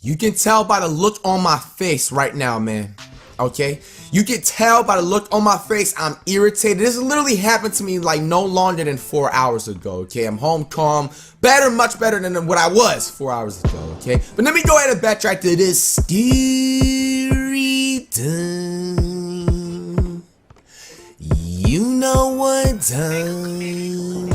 You can tell by the look on my face right now, man. Okay? You can tell by the look on my face I'm irritated. This literally happened to me like no longer than 4 hours ago, okay? I'm home calm. Better, much better than what I was 4 hours ago, okay? But let me go ahead and backtrack to this story time. You know what time.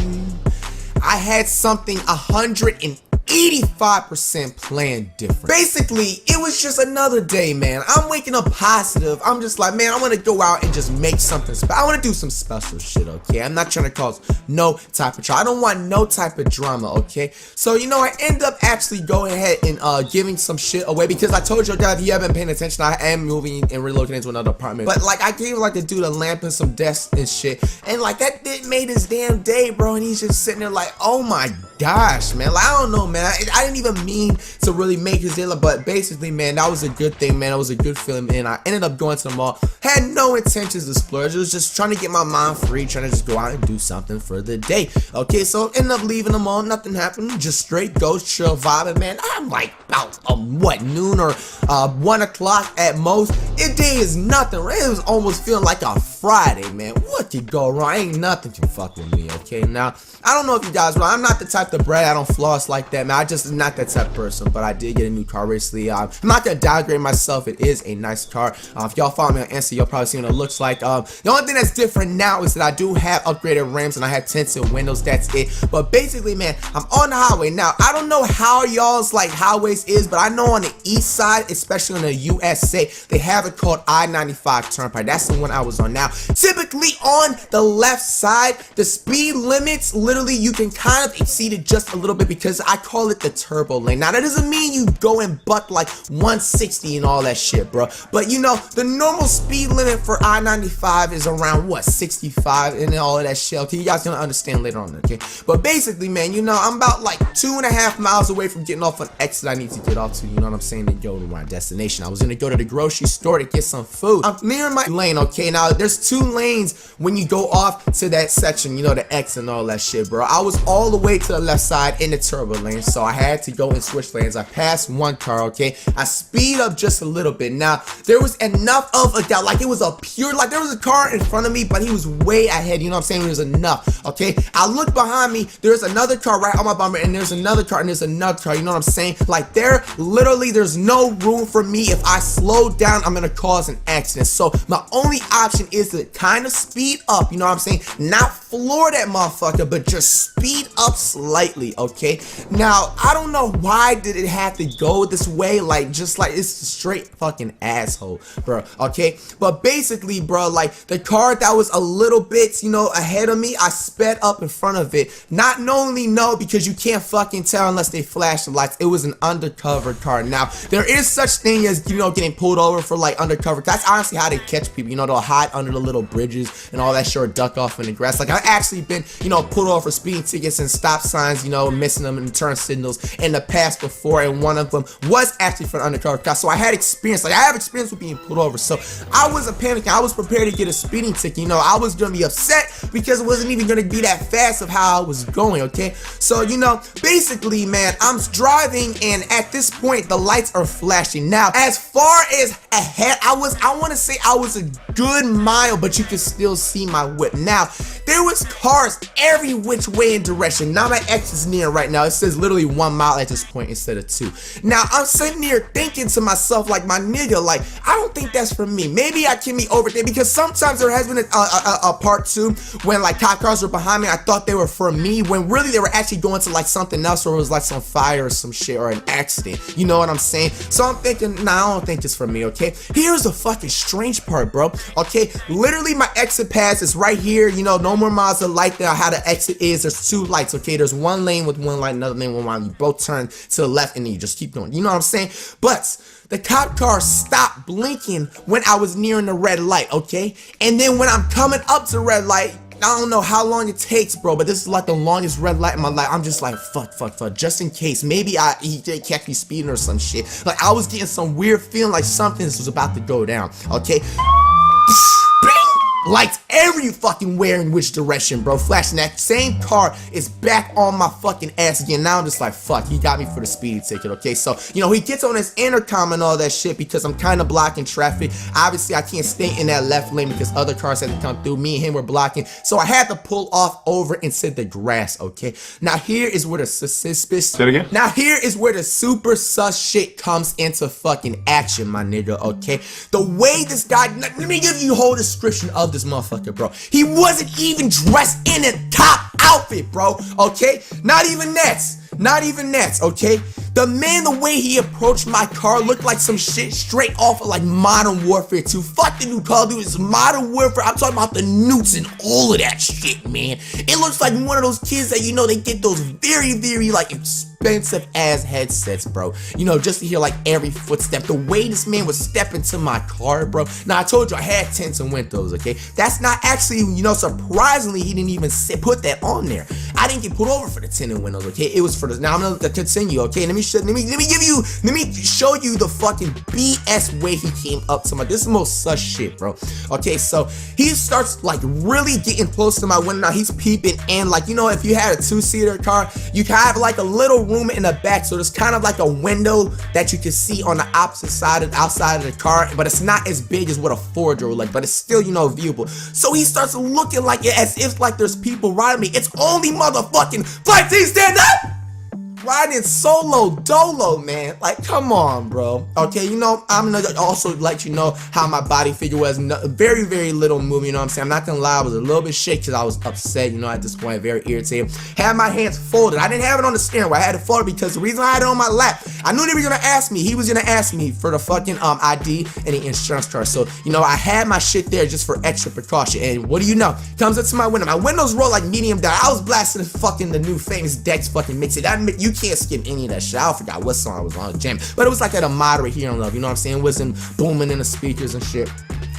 I had something 185% planned different. Basically, it was just another day, man. I'm waking up positive. I'm just like, man, I want to go out and just make something special. I want to do some special shit, okay? I'm not trying to cause no type of trouble. I don't want no type of drama, okay? So, you know, I end up actually going ahead and giving some shit away because I told you guys, if you haven't been paying attention, I am moving and relocating to another apartment. But, like, I gave, like, the dude a lamp and some desks and shit. And, like, that did made his damn day, bro. And he's just sitting there like, oh my gosh, man. Like, I don't know, man. I didn't even mean to really make his day, but basically, man, that was a good thing, man. It was a good feeling, and I ended up going to the mall. Had no intentions to splurge. It was just trying to get my mind free, trying to just go out and do something for the day. Okay, so ended up leaving the mall. Nothing happened. Just straight ghost chill vibing, man. I'm like about what, noon or 1 o'clock at most. It day is nothing. Right? It was almost feeling like a Friday, man. What could go wrong? Ain't nothing can fuck with me. Okay, now I don't know if you guys, but I'm not the type to brag. I don't floss like that, man. I just not that type of person, but I did get a new car recently. I'm not gonna downgrade myself. It is a nice car. If y'all follow me on Insta, you'll probably see what it looks like. The only thing that's different now is that I do have upgraded rims and I have tinted windows. That's it. But basically, man, I'm on the highway now. I don't know how y'all's like highways is, but I know on the east side, especially in the USA, they have it called I-95 Turnpike. That's the one I was on now. Typically on the left side, the speed limits, literally you can kind of exceed it just a little bit because I call it the turbo lane. Now that doesn't mean you go and buck like 160 and all that shit, bro. But you know, the normal speed limit for I-95 is around what, 65 and all of that shit. Okay, you guys gonna understand later on, okay? But basically, man, you know, I'm about like 2.5 miles away from getting off an exit I need to get off to, you know what I'm saying, to go to my destination. I was gonna go to the grocery store to get some food. I'm nearing my lane, okay? Now there's 2 lanes when you go off to that section, you know, the X and all that shit, bro. I was all the way to the left side in the turbo lane, so I had to go and switch lanes. I passed one car, okay? I speed up just a little bit. Now, there was enough of a doubt, like it was a pure, like there was a car in front of me, but he was way ahead, you know what I'm saying? It was enough, okay? I look behind me, there's another car right on my bumper, and there's another car, and there's another car, you know what I'm saying? Like there's no room for me. If I slow down, I'm gonna cause an accident. So my only option is to kind of speed up, you know what I'm saying? Not floor that motherfucker, but just speed up slightly, okay? Now, I don't know why did it have to go this way, like, just like, it's a straight fucking asshole, bro, okay? But basically, bro, like, the car that was a little bit, you know, ahead of me, I sped up in front of it, not knowingly, no, because you can't fucking tell unless they flash the lights. It was an undercover car. Now, there is such thing as, you know, getting pulled over for, like, undercover. That's honestly how they catch people, you know, they'll hide under the little bridges and all that shit, or duck off in the grass. Like, I've actually been, you know, pulled over for speeding tickets and stop signs, you know, missing them and turn signals in the past before, and one of them was actually for an undercover car. So I had experience, like I have experience with being pulled over. So I wasn't panicking. I was prepared to get a speeding ticket. You know, I was gonna be upset because it wasn't even gonna be that fast of how I was going, okay? So, you know, basically, man, I'm driving, and at this point the lights are flashing. Now, as far as ahead, I want to say I was a good mile, but you can still see my whip. Now, there was cars every which way and direction. Now my X is near right now. It says literally 1 mile at this point instead of 2. Now I'm sitting here thinking to myself, like, my nigga, like, I don't think that's for me. Maybe I can be over there, because sometimes there has been a part 2 when like cop cars were behind me. I thought they were for me when really they were actually going to like something else, or it was like some fire or some shit or an accident. You know what I'm saying? So I'm thinking, nah, I don't think it's for me, okay? Here's the fucking strange part, bro. Okay, literally my exit pass is right here. You know, no more miles of light there. How the exit is, there's 2 lights, okay? There's one lane with one light, another lane with one light. You both turn to the left and then you just keep going. You know what I'm saying? But the cop car stopped blinking when I was nearing the red light, okay? And then when I'm coming up to the red light, I don't know how long it takes, bro, but this is like the longest red light in my life. I'm just like, fuck, just in case. Maybe he did catch me speeding or some shit. Like, I was getting some weird feeling like something was about to go down, okay? Lights every fucking where in which direction, bro. Flashing that same car is back on my fucking ass again. Now I'm just like, fuck, he got me for the speeding ticket, okay? So, you know, he gets on his intercom and all that shit because I'm kind of blocking traffic. Obviously, I can't stay in that left lane because other cars had to come through. Me and him were blocking. So I had to pull off over into the grass, okay? Now here is where the suspicious... Say it again? Now here is where the super sus shit comes into fucking action, my nigga, okay? The way this guy... Let me give you a whole description of this motherfucker, bro. He wasn't even dressed in a top outfit, bro, okay? Not even that, okay? The man, the way he approached my car looked like some shit straight off of like Modern Warfare 2. Fuck the new Call of Duty, it's Modern Warfare. I'm talking about the newts and all of that shit, man. It looks like one of those kids that, you know, they get those very, very like expensive ass headsets, bro. You know, just to hear like every footstep. The way this man was stepping to my car, bro. Now I told you I had tints and windows, okay? That's not actually, you know, surprisingly, he didn't even put that on there. I didn't get put over for the tinted windows, okay? It was for the... Now I'm gonna continue, okay? Let me show you the fucking BS way he came up to my... This is the most sus shit, bro. Okay, so he starts like really getting close to my window. Now he's peeping in, like, you know, if you had a two-seater car, you can have like a little room in the back, so there's kind of like a window that you can see on the opposite side and outside of the car, but it's not as big as what a four-door would like, but it's still, you know, viewable. So he starts looking like it as if like there's people riding me. It's only motherfucking flight team stand up! Riding solo dolo, man. Like, come on, bro. Okay, you know, I'm gonna also let you know how my body figure was. Very, very little movement, you know what I'm saying? I'm not gonna lie, I was a little bit shaky because I was upset, you know, at this point, very irritated. Had my hands folded. I didn't have it on the steering wheel. I had it folded because the reason I had it on my lap, I knew they were gonna ask me. He was gonna ask me for the fucking ID and the insurance card. So, you know, I had my shit there just for extra precaution. And what do you know? Comes up to my window. My windows roll like medium down. I was blasting the new famous Dex fucking mix it. You can't skip any of that shit. I forgot what song I was on, jam, but it was like at a moderate hearing level, you know what I'm saying? It wasn't booming in the speakers and shit.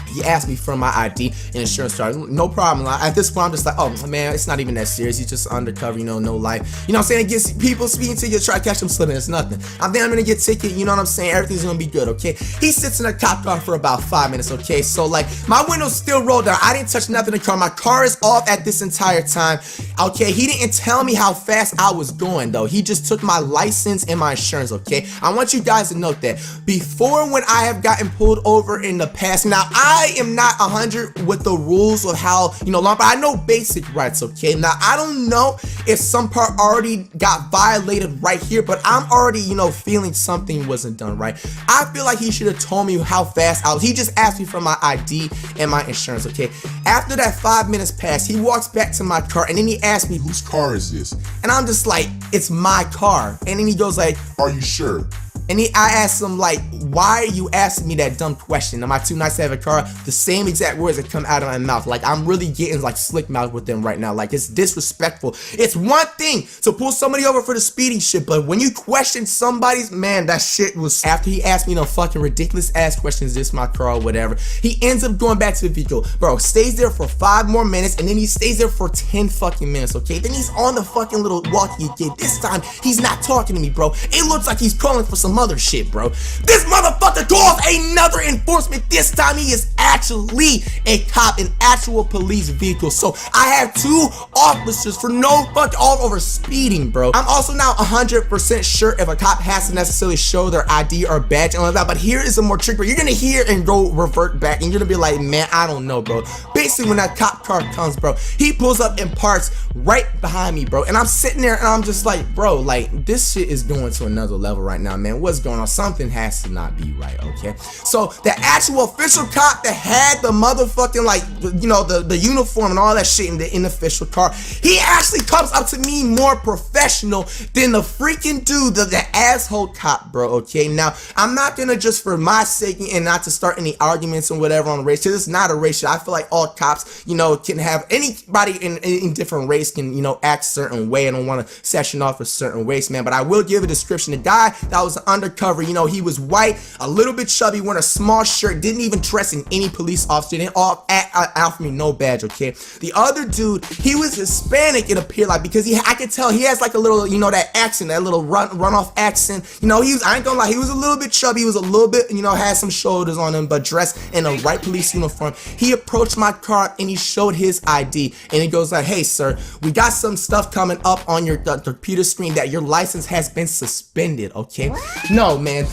He asked me for my ID and insurance card. No problem. At this point, I'm just like, oh man, it's not even that serious. He's just undercover, you know, no life. You know what I'm saying? It gets people speaking to you, try to catch them slipping. It's nothing. I'm gonna get ticket. You know what I'm saying? Everything's gonna be good, okay? He sits in a cop car for about 5 minutes, okay? So like, my windows still rolled down. I didn't touch nothing in the car. My car is off at this entire time, okay? He didn't tell me how fast I was going though. He just took my license and my insurance, okay? I want you guys to note that before, when I have gotten pulled over in the past, now I am not 100 with the rules of how, you know, but I know basic rights, okay? Now, I don't know if some part already got violated right here, but I'm already, you know, feeling something wasn't done right. I feel like he should have told me how fast I was. He just asked me for my ID and my insurance, okay? After that 5 minutes passed, he walks back to my car, and then he asked me, whose car is this? And I'm just like, it's my car. And then he goes like, are you sure? And I asked him, like, why are you asking me that dumb question? Am I too nice to have a car? The same exact words that come out of my mouth. Like, I'm really getting, like, slick mouth with them right now. Like, it's disrespectful. It's one thing to pull somebody over for the speeding shit, but when you question somebody's, man, that shit was... After he asked me, you know, fucking ridiculous-ass questions, is this my car or whatever, he ends up going back to the vehicle. Bro, stays there for 5 more minutes, and then he stays there for 10 fucking minutes, okay? Then he's on the fucking little walkie again. This time, he's not talking to me, bro. It looks like he's calling for some other shit, bro. This motherfucker calls another enforcement. This time he is actually a cop, an actual police vehicle. So I have 2 officers for no fuck all over speeding, bro. I'm also now 100% sure if a cop has to necessarily show their ID or badge and all that, but here is a more trick, bro. You're gonna hear and go revert back, and you're gonna be like, man, I don't know, bro. Basically, when that cop car comes, bro, he pulls up and parks right behind me, bro, and I'm sitting there and I'm just like, bro, like, this shit is going to another level right now, man. What's going on? Something has to not be right, okay? So the actual official cop that had the motherfucking, like, you know, the uniform and all that shit in the official car, he actually comes up to me more professional than the freaking dude, the asshole cop, bro, okay? Now, I'm not gonna, just for my sake and not to start any arguments and whatever on race, because it's not a race. I feel like all cops, you know, can have anybody in different race can, you know, act a certain way. I don't want to session off a certain race, man, but I will give a description. The guy that was undercover. You know, he was white, a little bit chubby, wearing a small shirt, didn't even dress in any police officer, didn't offer me no badge, okay? The other dude, he was Hispanic, it appeared like, because I could tell he has like a little, you know, that accent, that little runoff accent. You know, I ain't gonna lie, he was a little bit chubby, he was a little bit, you know, had some shoulders on him, but dressed in a white police uniform. He approached my car and he showed his ID, and he goes like, hey sir, we got some stuff coming up on your computer screen that your license has been suspended, okay? No, man.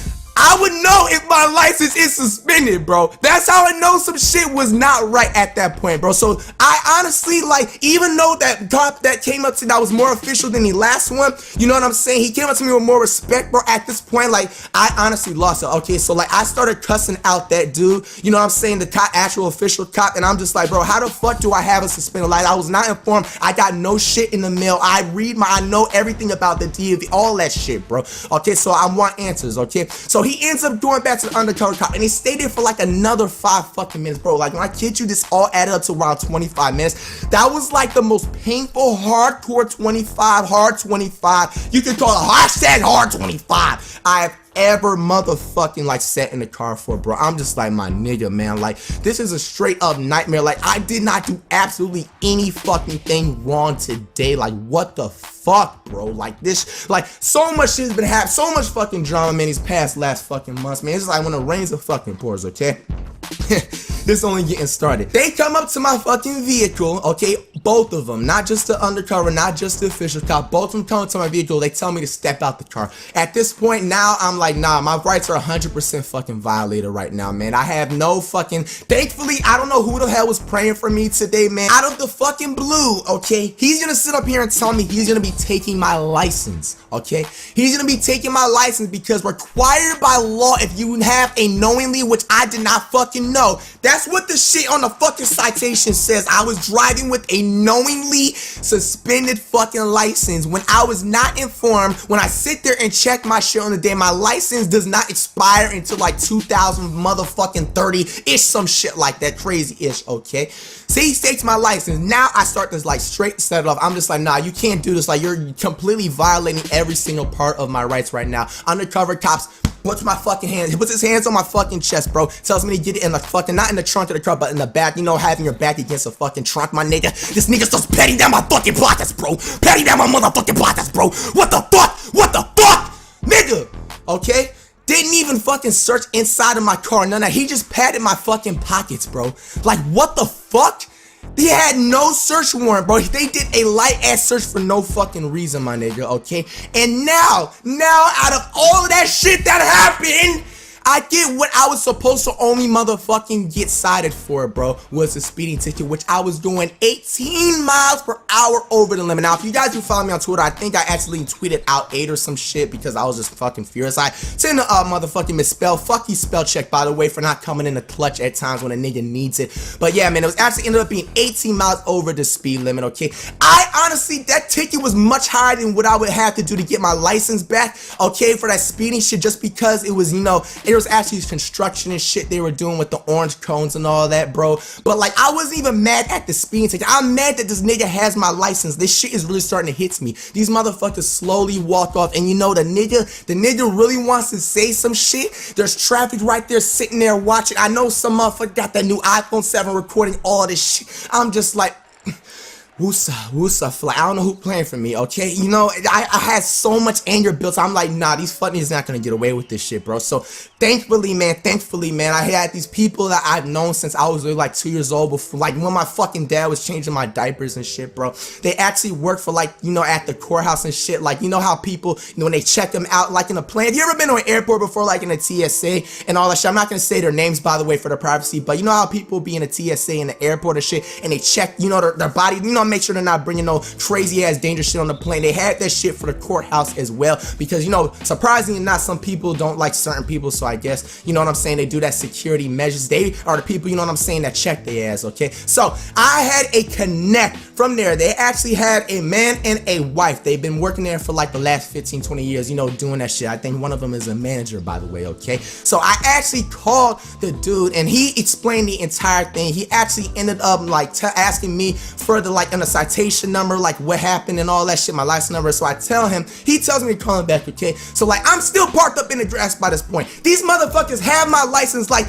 I would know if my license is suspended, bro. That's how I know some shit was not right at that point, bro. So I honestly, like, even though that cop that came up to me that was more official than the last one, you know what I'm saying? He came up to me with more respect, bro. At this point, like, I honestly lost it, okay? So, like, I started cussing out that dude, you know what I'm saying? The cop, actual official cop, and I'm just like, bro, how the fuck do I have a suspended license? I was not informed. I got no shit in the mail. I know everything about the DMV, all that shit, bro. Okay, so I want answers, okay? So he ends up going back to the undercover cop, and he stayed there for like another 5 fucking minutes, bro. Like, when I kid you, this all added up to around 25 minutes. That was like the most painful, hardcore 25, hard 25. You can call it hashtag hard 25 I've ever motherfucking like sat in the car for, bro. I'm just like, my nigga, man, like, this is a straight up nightmare. Like, I did not do absolutely any fucking thing wrong today. Like, what the fuck, bro? Like, this, like, so much shit's been happening, so much fucking drama, man, these past last fucking months, man. It's like when it rains, it fucking pours, okay? This only getting started. They come up to my fucking vehicle, okay? Both of them, not just the undercover, not just the official cop. Both of them come to my vehicle. They tell me to step out the car. At this point now, I'm like, nah, my rights are 100% fucking violated right now, man. I have no fucking. Thankfully, I don't know who the hell was praying for me today, man. Out of the fucking blue, okay? He's gonna sit up here and tell me he's gonna be taking my license, okay? He's gonna be taking my license because required by law, if you have a knowingly, which I did not fucking know. That's what the shit on the fucking citation says. I was driving with a knowingly suspended fucking license when I was not informed. When I sit there and check my shit on the day, my license does not expire until like 2000 motherfucking 30-ish, some shit like that, crazy-ish, okay? See, he takes my license. Now I start to like straight set it off. I'm just like, nah, you can't do this. Like, you're completely violating every single part of my rights right now. Undercover cops puts my fucking hand, he puts his hands on my fucking chest, bro. Tells me to get it in the fucking, not in the trunk of the car, but in the back. You know, having your back against the fucking trunk, my nigga. This nigga starts patting down my fucking pockets, bro. Patting down my motherfucking pockets, bro. What the fuck? What the fuck? Nigga, okay? Didn't even fucking search inside of my car, none of that. He just patted my fucking pockets, bro. Like, what the fuck? They had no search warrant, bro. They did a light ass search for no fucking reason, my nigga, okay? And now, out of all of that shit that happened, I get what I was supposed to only motherfucking get cited for, bro, was a speeding ticket, which I was doing 18 miles per hour over the limit. Now, if you guys do follow me on Twitter, I think I actually tweeted out 8 or some shit because I was just fucking furious. I tend to motherfucking misspell. Fuck you, spell check, by the way, for not coming in the clutch at times when a nigga needs it. But yeah, man, it was actually ended up being 18 miles over the speed limit, okay? I honestly, that ticket was much higher than what I would have to do to get my license back, okay, for that speeding shit, just because it was, you know, it was actually construction and shit they were doing with the orange cones and all that, bro. But like, I wasn't even mad at the speeding ticket. I'm mad that this nigga has my license. This shit is really starting to hit me. These motherfuckers slowly walk off, and you know, the nigga really wants to say some shit. There's traffic right there sitting there watching. I know some motherfucker got that new iPhone 7 recording all this shit. I'm just like, Woosa, fly. I don't know who playing for me, okay? You know, I had so much anger built. I'm like, nah, these fucking not gonna get away with this shit, bro. So thankfully, man, I had these people that I've known since I was like 2 years old, before, like when my fucking dad was changing my diapers and shit, bro. They actually worked for, like, you know, at the courthouse and shit. Like, you know how people, you know, when they check them out, like in a plane. Have you ever been to an airport before, like in a TSA and all that shit? I'm not gonna say their names, by the way, for their privacy, but you know how people be in a TSA in the airport and shit, and they check, you know, their body, you know, make sure they're not bringing no crazy ass dangerous shit on the plane. They had that shit for the courthouse as well, because, you know, surprisingly not, some people don't like certain people, so I guess, you know what I'm saying, they do that security measures. They are the people, you know what I'm saying, that check their ass, okay? So I had a connect from there. They actually had a man and a wife. They've been working there for like the last 15-20 years, you know, doing that shit. I think one of them is a manager, by the way, okay? So I actually called the dude and he explained the entire thing. He actually ended up like asking me further, like in a citation number, like what happened and all that shit, my license number. So I tell him, he tells me to call him back, okay? So like, I'm still parked up in the grass by this point. These motherfuckers have my license, like,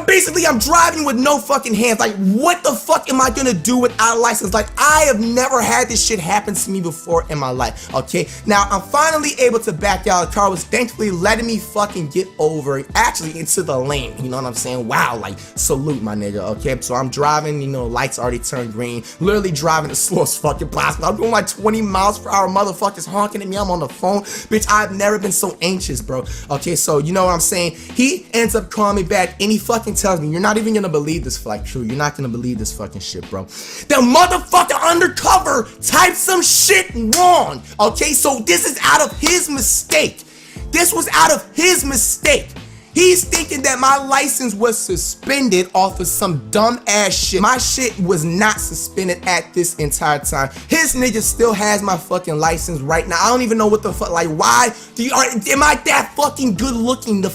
basically I'm driving with no fucking hands. Like, what the fuck am I gonna do without a license? Like, I have never had this shit happen to me before in my life, okay? Now, I'm finally able to back out. The car was thankfully letting me fucking get over, actually, into the lane, you know what I'm saying? Wow, like, salute, my nigga, okay? So I'm driving, you know, lights already turned green, literally driving as slow as fucking possible. I'm going like 20 miles per hour, motherfuckers honking at me, I'm on the phone. Bitch, I've never been so anxious, bro. Okay, so you know what I'm saying? He ends up calling me back, and he fucking tells me, you're not even gonna believe this, Flight Crew. You're not gonna believe this fucking shit, bro. The motherfucker undercover typed some shit wrong. Okay, so this is out of his mistake. This was out of his mistake. He's thinking that my license was suspended off of some dumb ass shit. My shit was not suspended at this entire time. His nigga still has my fucking license right now. I don't even know what the fuck, like, why am I that fucking good looking?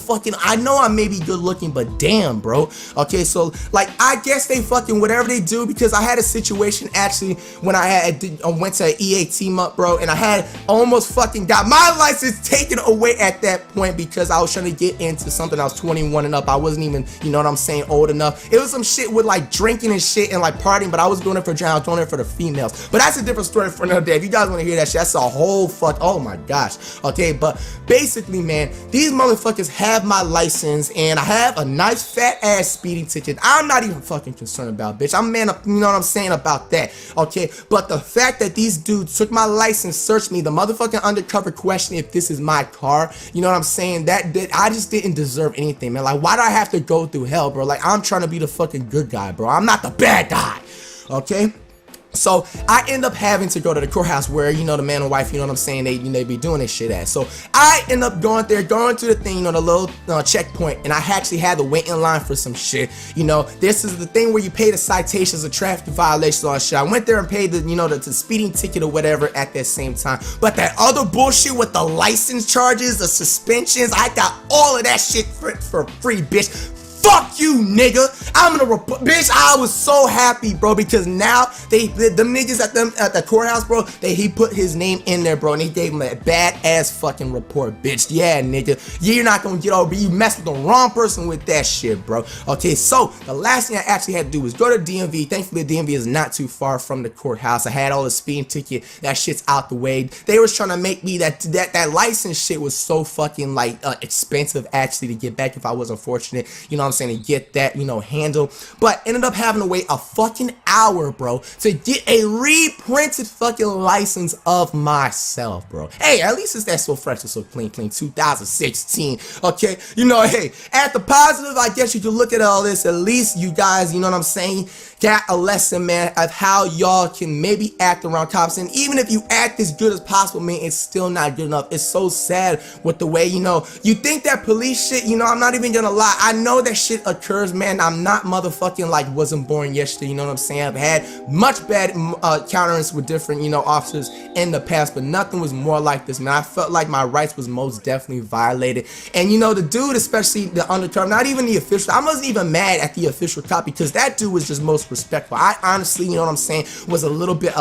I know I may be good looking, but damn, bro. Okay, so like, I guess they fucking whatever they do, because I had a situation actually when I went to an EA team up, bro, and I had almost fucking got my license taken away at that point because I was trying to get into something. I was 21 and up. I wasn't even, you know what I'm saying, old enough. It was some shit with like drinking and shit and like partying, but I was doing it for John, I was doing it for the females. But that's a different story for another day. If you guys want to hear that shit, that's a whole oh my gosh. Okay, but basically, man, these motherfuckers have my license and I have a nice fat ass speeding ticket. I'm not even fucking concerned about, bitch. I'm man up, you know what I'm saying about that. Okay, but the fact that these dudes took my license, searched me, the motherfucking undercover question if this is my car, you know what I'm saying, that I just didn't deserve anything, man. Like, why do I have to go through hell, bro? Like, I'm trying to be the fucking good guy, bro. I'm not the bad guy, okay? So I end up having to go to the courthouse where, you know, the man and wife, you know what I'm saying, they be doing this shit at. So I end up going to the thing, you know, the little checkpoint, and I actually had to wait in line for some shit. You know, this is the thing where you pay the citations of traffic violations on shit. I went there and paid the, you know, the speeding ticket or whatever at that same time. But that other bullshit with the license charges, the suspensions, I got all of that shit for free, bitch. Fuck you, nigga. I'm gonna report, bitch. I was so happy, bro, because now them niggas at the courthouse, bro, he put his name in there, bro, and he gave him a badass fucking report, bitch. Yeah, nigga. You're not gonna get over. You messed with the wrong person with that shit, bro. Okay, so the last thing I actually had to do was go to DMV. Thankfully, the DMV is not too far from the courthouse. I had all the speeding ticket. That shit's out the way. They was trying to make me that license shit was so fucking like expensive actually to get back if I wasn't fortunate. You know what I'm saying, to get that, you know, handle, but ended up having to wait a fucking hour, bro, to get a reprinted fucking license of myself, bro. Hey, at least it's that so fresh and so clean 2016. Okay, you know, hey, at the positive, I guess you can look at all this. At least you guys, you know what I'm saying, got a lesson, man, of how y'all can maybe act around cops. And even if you act as good as possible, man, it's still not good enough. It's so sad with the way, you know, you think that police shit, you know, I'm not even gonna lie, I know that shit occurs, man. I'm not motherfucking like wasn't born yesterday, you know what I'm saying? I've had much bad encounters with different, you know, officers in the past, but nothing was more like this, man. I felt like my rights was most definitely violated. And you know, the dude, especially the undercover, not even the official, I wasn't even mad at the official cop because that dude was just most respectful. I honestly, you know what I'm saying, was a little bit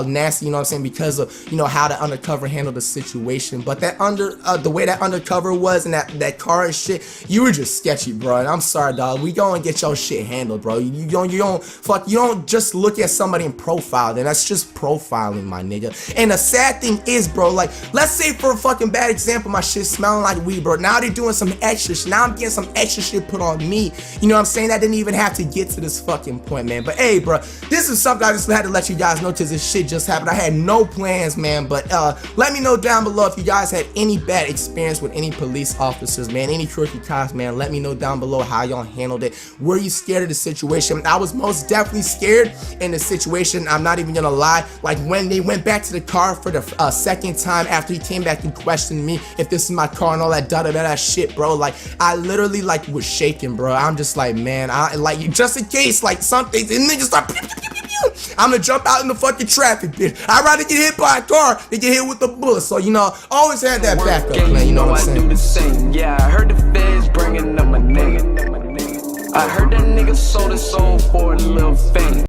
nasty, you know what I'm saying, because of, you know, how the undercover handled the situation. But that the way that undercover was and that car and shit, you were just sketchy, bro. And I'm sorry, dog. We gonna get your shit handled, bro. You don't just look at somebody and profile them. That's just profiling, my nigga. And the sad thing is, bro, like, let's say for a fucking bad example, my shit smelling like weed, bro. Now they doing some extra shit. Now I'm getting some extra shit put on me. You know what I'm saying? That didn't even have to get to this fucking point, man. But hey, bro, this is something I just had to let you guys know because this shit just happened. I had no plans, man. But let me know down below if you guys had any bad experience with any police officers, man. Any crooked cops, man. Let me know down below how y'all handled it. Were you scared of the situation? I was most definitely scared in the situation. I'm not even gonna lie. Like when they went back to the car for the second time after he came back and questioned me if this is my car and all that da-da-da-da shit, bro. Like I literally like was shaking, bro. I'm just like, man, I like just in case like something and niggas start I'm gonna jump out in the fucking traffic, bitch. I'd rather get hit by a car than get hit with a bullet. So, you know, always had that backup plan, you know what I'm saying? Yeah, I heard the feds bringing up my nigga. I heard that nigga sold his soul for a little thing.